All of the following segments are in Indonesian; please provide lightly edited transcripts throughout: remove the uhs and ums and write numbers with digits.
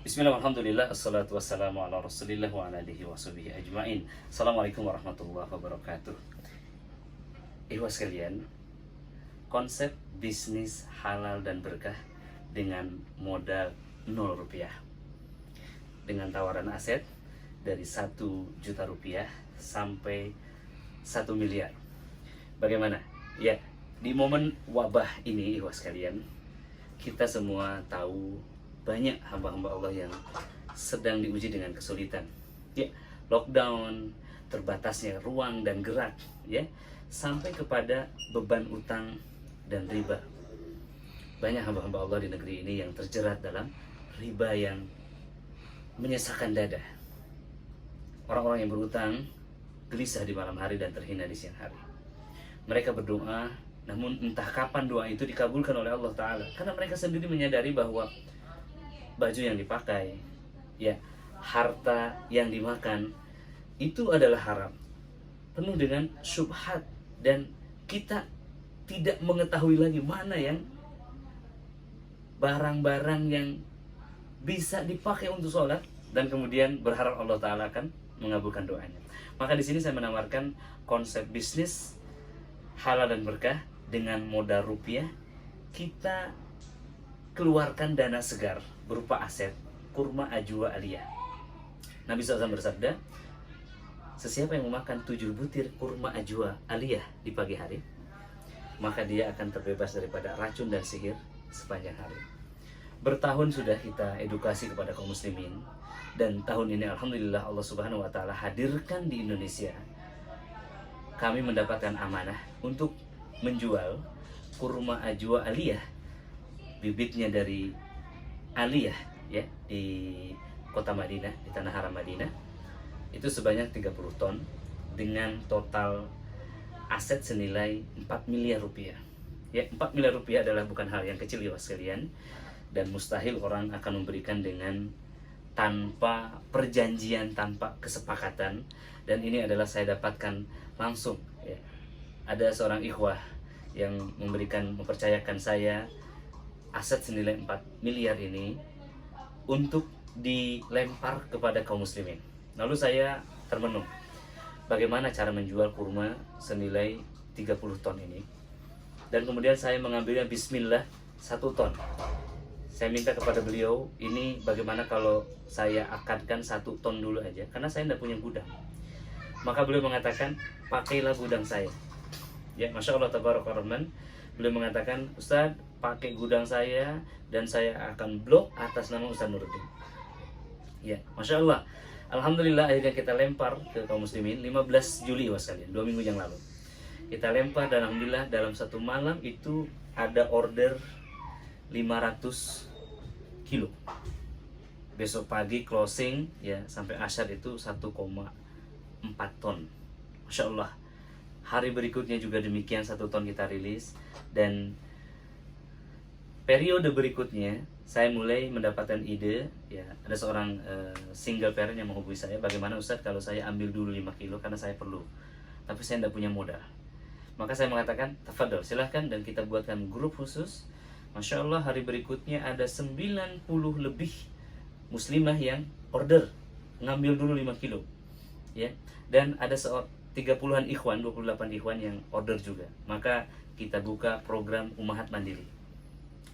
Bismillah, alhamdulillah, assalatu wassalamu ala rasulillah wa ala alihi wa sahbihi ajma'in. Assalamualaikum warahmatullahi wabarakatuh. Ikhwas sekalian, konsep bisnis halal dan berkah dengan modal 0 rupiah, dengan tawaran aset dari 1 juta rupiah sampai 1 miliar. Bagaimana? Ya, di momen wabah ini, ikhwas sekalian, kita semua tahu banyak hamba-hamba Allah yang sedang diuji dengan kesulitan. Ya, lockdown, terbatasnya ruang dan gerak, ya, sampai kepada beban utang dan riba. Banyak hamba-hamba Allah di negeri ini yang terjerat dalam riba yang menyesakkan dada. Orang-orang yang berutang gelisah di malam hari dan terhina di siang hari. Mereka berdoa, namun entah kapan doa itu dikabulkan oleh Allah Ta'ala. Karena mereka sendiri menyadari bahwa baju yang dipakai, ya, harta yang dimakan, itu adalah haram, penuh dengan syubhat, dan kita tidak mengetahui lagi mana yang barang-barang yang bisa dipakai untuk sholat, dan kemudian berharap Allah Ta'ala akan mengabulkan doanya. Maka di sini saya menawarkan konsep bisnis halal dan berkah dengan modal rupiah. Kita keluarkan dana segar berupa aset kurma ajwa aliyah. Nabi SAW bersabda, sesiapa yang memakan 7 butir kurma ajwa aliyah di pagi hari, maka dia akan terbebas daripada racun dan sihir sepanjang hari. Bertahun sudah kita edukasi kepada kaum muslimin, dan tahun ini alhamdulillah Allah Subhanahu wa taala hadirkan di Indonesia. Kami mendapatkan amanah untuk menjual kurma ajwa aliyah, bibitnya dari Aliyah, ya, di kota Madinah, di tanah haram Madinah, itu sebanyak 30 ton dengan total aset senilai 4 miliar rupiah. Ya, 4 miliar rupiah adalah bukan hal yang kecil ya sekalian, dan mustahil orang akan memberikan dengan tanpa perjanjian, tanpa kesepakatan. Dan ini adalah saya dapatkan langsung, ya. Ada seorang ikhwah yang mempercayakan saya aset senilai 4 miliar ini untuk dilempar kepada kaum muslimin. Lalu saya termenung, bagaimana cara menjual kurma senilai 30 ton ini. Dan kemudian saya mengambilnya bismillah 1 ton. Saya minta kepada beliau, ini bagaimana kalau saya akadkan 1 ton dulu aja, karena saya tidak punya gudang. Maka beliau mengatakan, pakailah gudang saya. Ya, Masya Allah, tabarakallah. Beliau mengatakan, Ustadz, pakai gudang saya dan saya akan blok atas nama Ustadz Nuruddin. Ya, Masya Allah. Alhamdulillah akhirnya kita lempar ke kaum muslimin 15 Juli sekalian, 2 minggu yang lalu. Kita lempar dan alhamdulillah dalam 1 malam itu ada order 500 kilo. Besok pagi closing, ya, sampai asyar itu 1,4 ton. Masya Allah. Hari berikutnya juga demikian, 1 ton kita rilis. Dan periode berikutnya saya mulai mendapatkan ide, ya, ada seorang single parent yang menghubungi saya, bagaimana Ustadz kalau saya ambil dulu 5 kilo karena saya perlu, tapi saya tidak punya modal. Maka saya mengatakan, tafadhol, silahkan, dan kita buatkan grup khusus. Masya Allah, hari berikutnya ada 90 lebih muslimah yang order ngambil dulu 5 kilo, ya. Dan ada 30-an ikhwan, 28 ikhwan yang order juga. Maka kita buka program Ummahat Mandiri,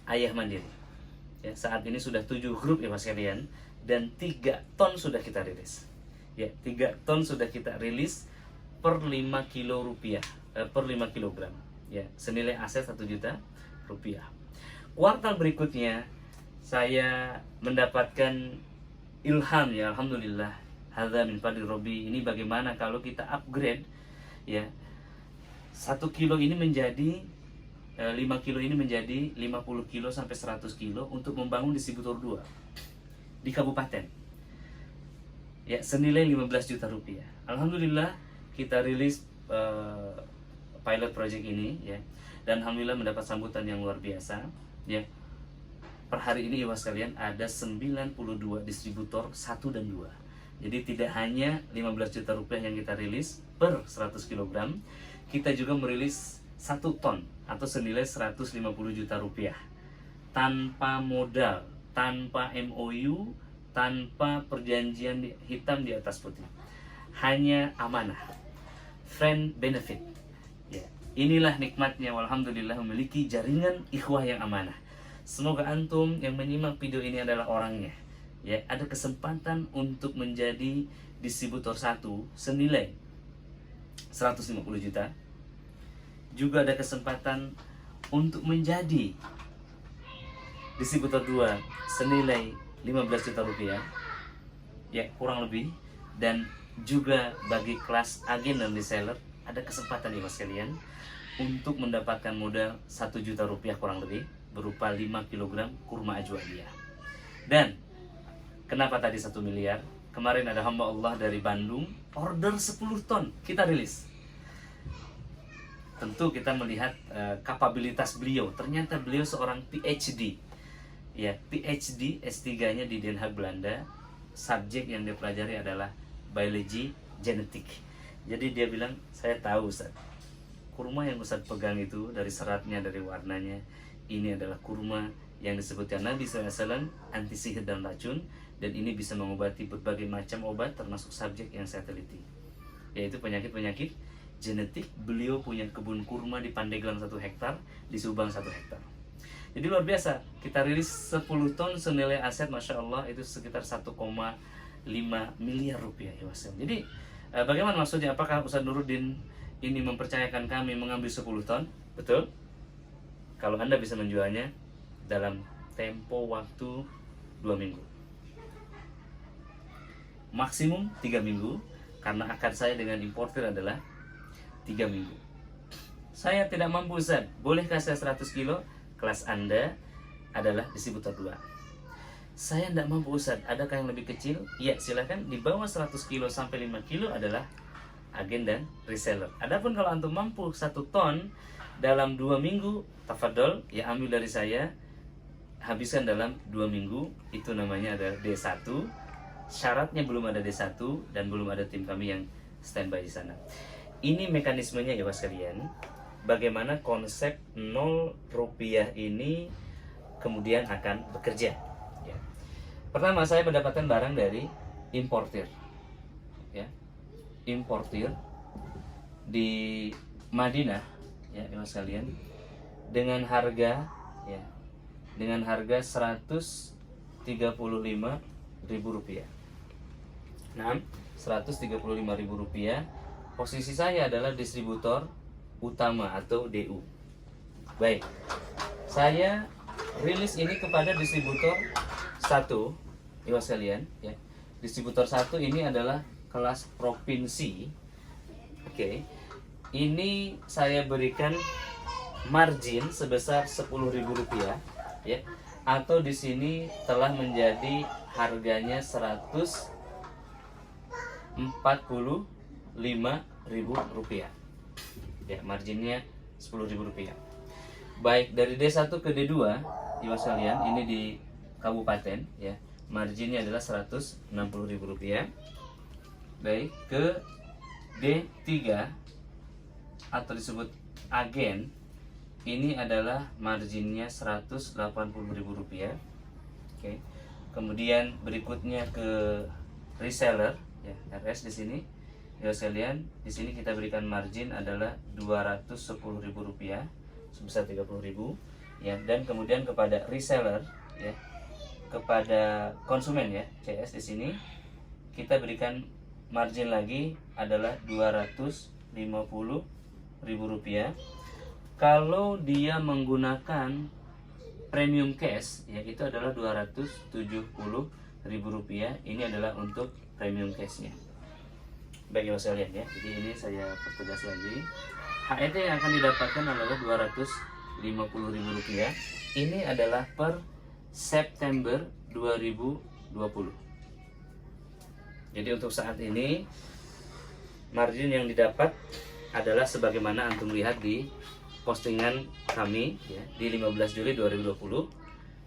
Ayah Mandiri. Ya, saat ini sudah 7 grup ya mas kalian, dan 3 ton sudah kita rilis. Ya, 3 ton sudah kita rilis per 5 kilo rupiah, per 5 kilogram. Ya, senilai aset 1 juta rupiah. Kuartal berikutnya saya mendapatkan ilham, ya alhamdulillah. Hadza min fadli Rabbi. Ini bagaimana kalau kita upgrade, ya, 1 kilo ini menjadi 5 kilo ini menjadi 50 kilo sampai 100 kilo untuk membangun distributor 2 di kabupaten, ya, senilai 15 juta rupiah. Alhamdulillah kita rilis pilot project ini, ya, dan alhamdulillah mendapat sambutan yang luar biasa, ya. Per hari ini ya sekalian ada 92 distributor 1 dan 2. Jadi tidak hanya 15 juta rupiah yang kita rilis per 100 kg, kita juga merilis 1 ton atau senilai 150 juta rupiah tanpa modal, tanpa MOU, tanpa perjanjian hitam di atas putih. Hanya amanah, friend benefit. Ya, inilah nikmatnya, walhamdulillah memiliki jaringan ikhwah yang amanah. Semoga antum yang menyimak video ini adalah orangnya. Ya, ada kesempatan untuk menjadi distributor satu senilai 150 juta. Juga ada kesempatan untuk menjadi distributor 2 senilai 15 juta rupiah. Ya, kurang lebih. Dan juga bagi kelas agen dan reseller ada kesempatan nih mas kalian untuk mendapatkan modal 1 juta rupiah kurang lebih berupa 5 kg kurma ajwa-dia. Dan kenapa tadi 1 miliar? Kemarin ada hamba Allah dari Bandung order 10 ton kita rilis. Tentu kita melihat kapabilitas beliau. Ternyata beliau seorang PhD. Ya, PhD S3-nya di Den Haag, Belanda. Subjek yang dia pelajari adalah biologi genetik. Jadi dia bilang, saya tahu Ustaz, kurma yang Ustaz pegang itu dari seratnya, dari warnanya, ini adalah kurma yang disebutkan Nabi SAW anti sihir dan racun, dan ini bisa mengobati berbagai macam obat termasuk subjek yang saya teliti, yaitu penyakit-penyakit genetik. Beliau punya kebun kurma di Pandeglang 1 hektar, di Subang 1 hektar. Jadi luar biasa, kita rilis 10 ton senilai aset Masya Allah itu sekitar 1,5 miliar rupiah ya Mas. Jadi bagaimana maksudnya? Apakah Ustaz Nuruddin ini mempercayakan kami mengambil 10 ton? Betul. Kalau Anda bisa menjualnya dalam tempo waktu 2 minggu, maksimum 3 minggu, karena akad saya dengan importer adalah 3 minggu. Saya tidak mampu Ustaz, bolehkah saya 100 kilo? Kelas Anda adalah distributor 2. Saya tidak mampu Ustaz, adakah yang lebih kecil? Iya, silakan. Di bawah 100 kilo sampai 5 kilo adalah agen dan reseller. Adapun kalau antum mampu 1 ton dalam 2 minggu, tafadol, ya ambil dari saya, habiskan dalam 2 minggu. Itu namanya ada D1. Syaratnya belum ada D1 dan belum ada tim kami yang standby di sana. Ini mekanismenya ya Mas kalian. Bagaimana konsep 0 rupiah ini kemudian akan bekerja. Ya. Pertama, saya mendapatkan barang dari importir. Ya. Importir di Madinah ya Mas kalian dengan harga ya, dengan harga 135.000 rupiah. Nah, 135.000 rupiah. Posisi saya adalah distributor utama atau DU. Baik, saya rilis ini kepada distributor 1 ya sekalian ya. Distributor 1 ini adalah kelas provinsi. Oke. Ini saya berikan margin sebesar 10.000 rupiah ya, atau di sini telah menjadi harganya 145.000 rupiah. Ya, marginnya 10.000 rupiah. Baik dari D1 ke D2 ya sekalian, ini di kabupaten ya, marginnya adalah 160.000 rupiah. Baik ke D3 atau disebut agen, ini adalah marginnya 180.000 rupiah. Oke. Kemudian berikutnya ke reseller ya, RS di sini. Ya sekalian, di sini kita berikan margin adalah 210.000 rupiah sebesar 30.000 ya, dan kemudian kepada reseller ya, kepada konsumen ya CS di sini kita berikan margin lagi adalah 250.000 rupiah. Kalau dia menggunakan premium cash ya, itu adalah 270.000 rupiah. Ini adalah untuk premium cashnya. Baik ya sekalian ya, jadi ini saya pertegas lagi, HET yang akan didapatkan adalah 250.000 rupiah. Ini adalah per September 2020. Jadi untuk saat ini margin yang didapat adalah sebagaimana antum lihat di postingan kami ya, di 15 Juli 2020.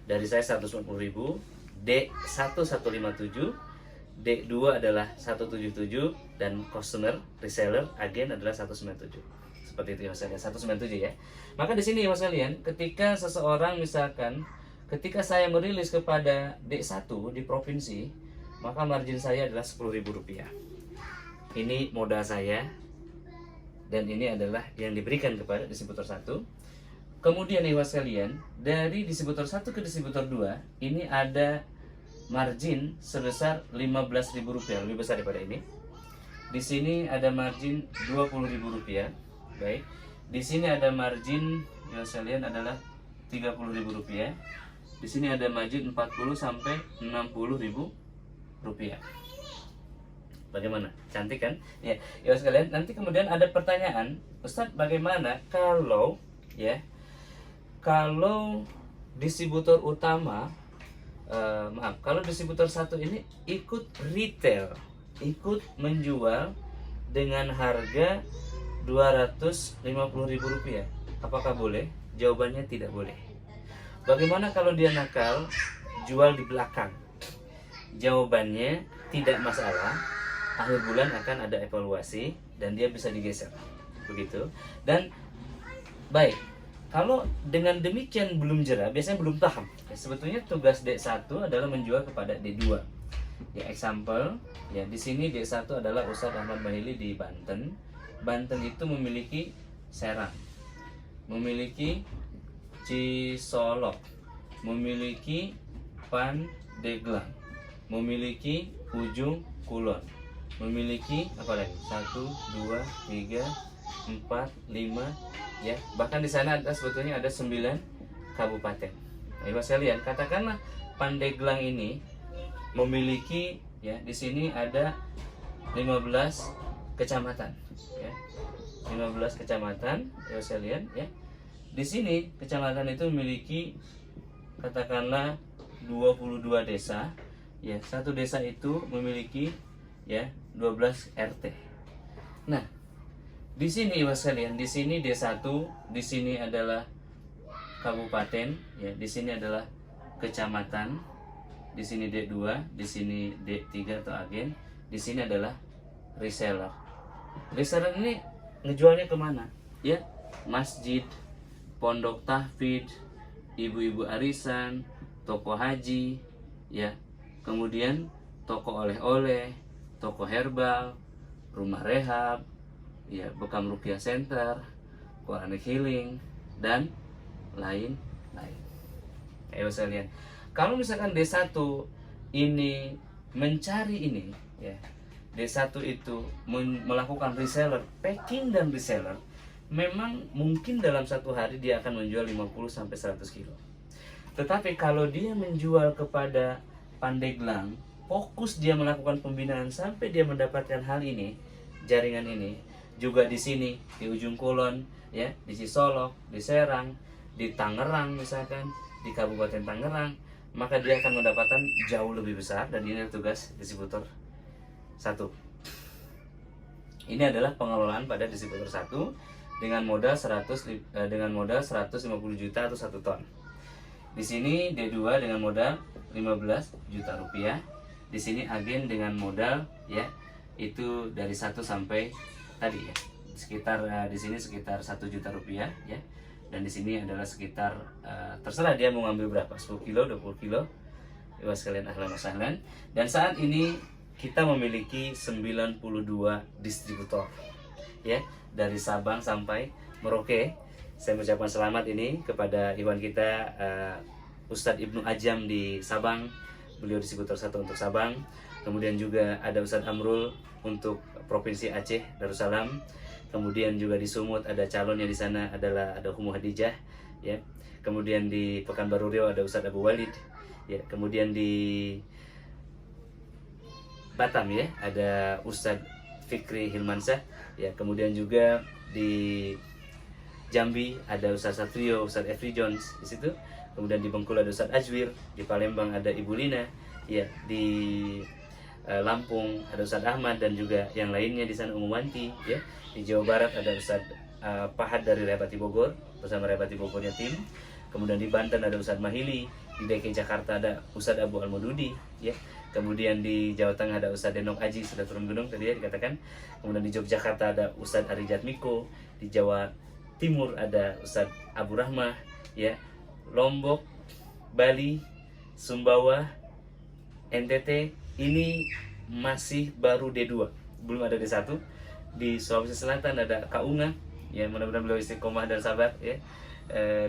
Dari saya 150.000, D1157, D2 adalah 177, dan customer, reseller, agen adalah 197. Seperti itu ya Mas kalian, 197 ya. Maka di sini Mas kalian, ketika seseorang misalkan ketika saya merilis kepada D1 di provinsi, maka margin saya adalah Rp10.000. Ini modal saya, dan ini adalah yang diberikan kepada distributor 1. Kemudian ikhwas sekalian, dari distributor 1 ke distributor 2, ini ada margin sebesar Rp15.000, lebih besar daripada ini. Di sini ada margin Rp20.000. Baik. Di sini ada margin yang sekalian adalah Rp30.000. Di sini ada margin 40 sampai Rp60.000. Bagaimana? Cantik kan? Ya, ya sekalian. Nanti kemudian ada pertanyaan, Ustadz, bagaimana kalau kalau distributor utama, kalau distributor 1 ini ikut retail, ikut menjual dengan harga Rp250.000, apakah boleh? Jawabannya tidak boleh. Bagaimana kalau dia nakal, jual di belakang? Jawabannya tidak masalah. Akhir bulan akan ada evaluasi dan dia bisa digeser, begitu. Dan baik, kalau dengan demikian belum jera, biasanya belum paham. Ya, sebetulnya tugas D1 adalah menjual kepada D2. Ya, example, ya di sini D1 adalah Ustadz Ahmad Bahili di Banten. Banten itu memiliki Serang, memiliki Cisolok, memiliki Pandeglang, memiliki Ujung Kulon, memiliki apa lagi? 1, 2, 3, 4, 5, ya. Bahkan di sana ada sebetulnya ada 9 kabupaten. Nah, sekalian, katakanlah Pandeglang ini memiliki, ya, di sini ada 15 kecamatan, ya. 15 kecamatan, ya sekalian, ya. Di sini kecamatan itu memiliki katakanlah 22 desa, ya. Satu desa itu memiliki, ya, 12 RT. Nah, di sini ibu sekalian, di sini D1, di sini adalah kabupaten, ya, di sini adalah kecamatan, di sini D2, di sini D3 atau agen, di sini adalah reseller. Reseller ini ngejualnya kemana? Ya, masjid, pondok tahfidz, ibu-ibu arisan, toko haji, ya, kemudian toko oleh-oleh, toko herbal, rumah rehab, ya, Bekam Ruqyah Center, Quranic Healing, dan lain-lain. Ayo sekalian, kalau misalkan D1 ini mencari ini, ya, D1 itu melakukan reseller, packing dan reseller, memang mungkin dalam satu hari dia akan menjual 50 sampai 100 kilo. Tetapi kalau dia menjual kepada Pandeglang, fokus dia melakukan pembinaan sampai dia mendapatkan hal ini, jaringan ini, juga di sini, di Ujung Kulon, ya, di Cisolok, di Serang, di Tangerang misalkan, di Kabupaten Tangerang, maka dia akan mendapatkan jauh lebih besar. Dan ini tugas distributor 1. Ini adalah pengelolaan pada distributor 1 dengan modal 150 juta atau 1 ton. Di sini D2 dengan modal 15 juta rupiah. Di sini agen dengan modal, ya, itu dari 1 sampai tadi, ya, sekitar di sini sekitar 1 juta rupiah, ya. Dan di sini adalah sekitar terserah dia mau ngambil berapa, 10 kilo, 20 kilo. Ya sekalian, ahlan wa sahlan. Dan saat ini kita memiliki 92 distributor, ya, dari Sabang sampai Merauke. Saya mengucapkan selamat ini kepada Iwan kita, Ustadz Ibnu Ajam di Sabang. Beliau distributor 1 untuk Sabang. Kemudian juga ada Ustadz Amrul untuk Provinsi Aceh Darussalam. Kemudian juga di Sumut ada calonnya, di sana adalah ada Humu Hadijah, ya. Kemudian di Pekanbaru Riau ada Ustadz Abu Walid, ya. Kemudian di Batam, ya, ada Ustadz Fikri Hilmansyah, ya. Kemudian juga di Jambi ada Ustadz Satrio, Ustadz Efri Jones di situ. Kemudian di Bengkulu ada Ustadz Ajwir, di Palembang ada Ibu Lina, ya. Di Lampung ada Ustadz Ahmad dan juga yang lainnya di sana Umuwanti, ya. Di Jawa Barat ada Ustadz Pahad dari Rehabati Bogor bersama Rehabati Bogornya tim. Kemudian di Banten ada Ustadz Mahili, di DKI Jakarta ada Ustadz Abu Al-Mududi, ya. Kemudian di Jawa Tengah ada Ustadz Denok Aji, sudah turun gunung tadi, ya, dikatakan. Kemudian di Yogyakarta ada Ustadz Arijat Miko, di Jawa Timur ada Ustadz Abu Rahmah, ya. Lombok, Bali, Sumbawa, NTT ini masih baru D2, belum ada D1. Di Sulawesi Selatan ada Kak Unga, ya mudah-mudahan beliau istiqomah dan sabar ya.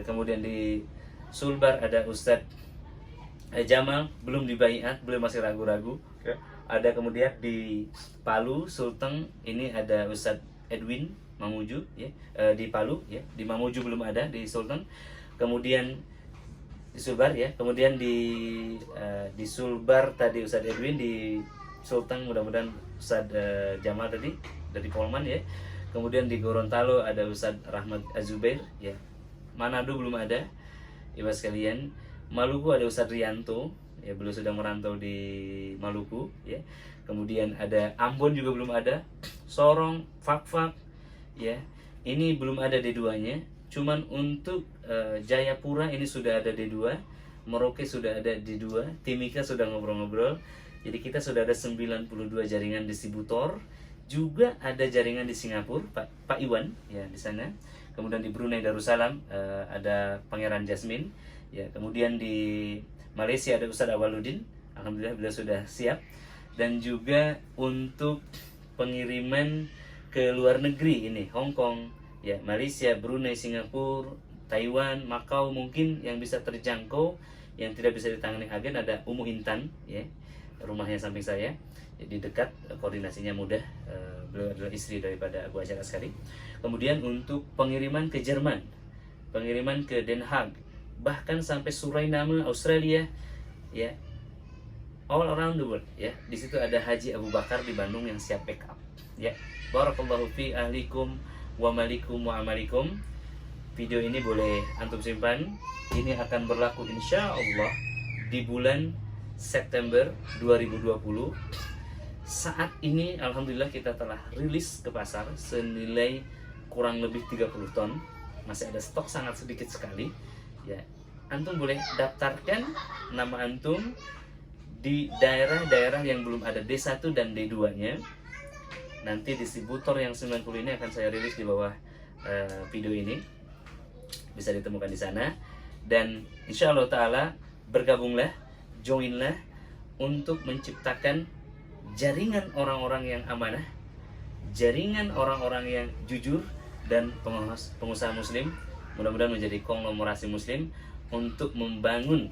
Kemudian di Sulbar ada Ustadz Jamal, belum dibaiat, belum, masih ragu-ragu. Ada kemudian di Palu Sulteng ini ada Ustadz Edwin Mamuju ya, di Palu ya. Di Mamuju belum ada, di Sulteng. Kemudian di Sulbar ya, kemudian di Sulbar tadi Ustadz Edwin, di Sulteng mudah-mudahan Ustadz Jamal tadi dari Polman ya. Kemudian di Gorontalo ada Ustadz Rahmat Azubair ya. Manado belum ada, ibu sekalian. Maluku ada Ustadz Rianto ya, beliau sudah merantau di Maluku ya. Kemudian ada Ambon juga belum ada, Sorong, Fakfak ya. Ini belum ada D2-nya. Cuman untuk Jayapura ini sudah ada D2, Merauke sudah ada D2, Timika sudah ngobrol-ngobrol. Jadi kita sudah ada 92 jaringan distributor. Juga ada jaringan di Singapura, Pak Iwan ya di sana. Kemudian di Brunei Darussalam ada Pangeran Jasmine ya. Kemudian di Malaysia ada Ustadz Awaludin, alhamdulillah beliau sudah siap. Dan juga untuk pengiriman ke luar negeri ini Hong Kong ya, Malaysia, Brunei, Singapura, Taiwan, Macau mungkin yang bisa terjangkau, yang tidak bisa ditangani agen ada Umu Intan ya, rumahnya samping saya. Jadi dekat, koordinasinya mudah. Beliau adalah istri daripada Abu Hajar Askari. Kemudian untuk pengiriman ke Jerman, pengiriman ke Den Haag, bahkan sampai Suriname, Australia, ya, all around the world, ya. Di situ ada Haji Abu Bakar di Bandung yang siap backup, ya. Barakallahu fi ahlikum wa malikum wa amalikum. Video ini boleh antum simpan. Ini akan berlaku insya Allah di bulan September 2020. Saat ini alhamdulillah kita telah rilis ke pasar senilai kurang lebih 30 ton. Masih ada stok sangat sedikit sekali. Ya, antum boleh daftarkan nama antum di daerah-daerah yang belum ada D1 dan D2-nya. Nanti distributor yang 90 ini akan saya rilis di bawah video ini. Bisa ditemukan di sana. Dan insya Allah ta'ala bergabunglah, joinlah untuk menciptakan jaringan orang-orang yang amanah, jaringan orang-orang yang jujur, dan pengusaha muslim. Mudah-mudahan menjadi konglomerasi muslim untuk membangun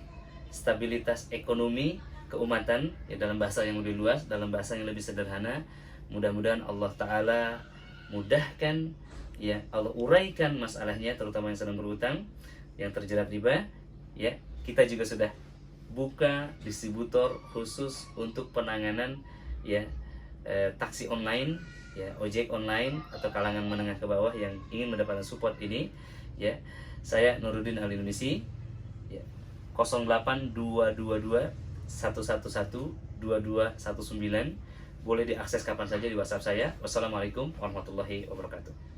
stabilitas ekonomi keumatan ya, dalam bahasa yang lebih luas, dalam bahasa yang lebih sederhana. Mudah-mudahan Allah Ta'ala mudahkan ya, Allah uraikan masalahnya, terutama yang sedang berhutang, yang terjerat riba ya. Kita juga sudah buka distributor khusus untuk penanganan ya taksi online ya, ojek online atau kalangan menengah ke bawah yang ingin mendapatkan support ini ya. Saya Nuruddin Al-Indonesia ya, 08222 111 2219, boleh diakses kapan saja di WhatsApp saya. Wassalamualaikum warahmatullahi wabarakatuh.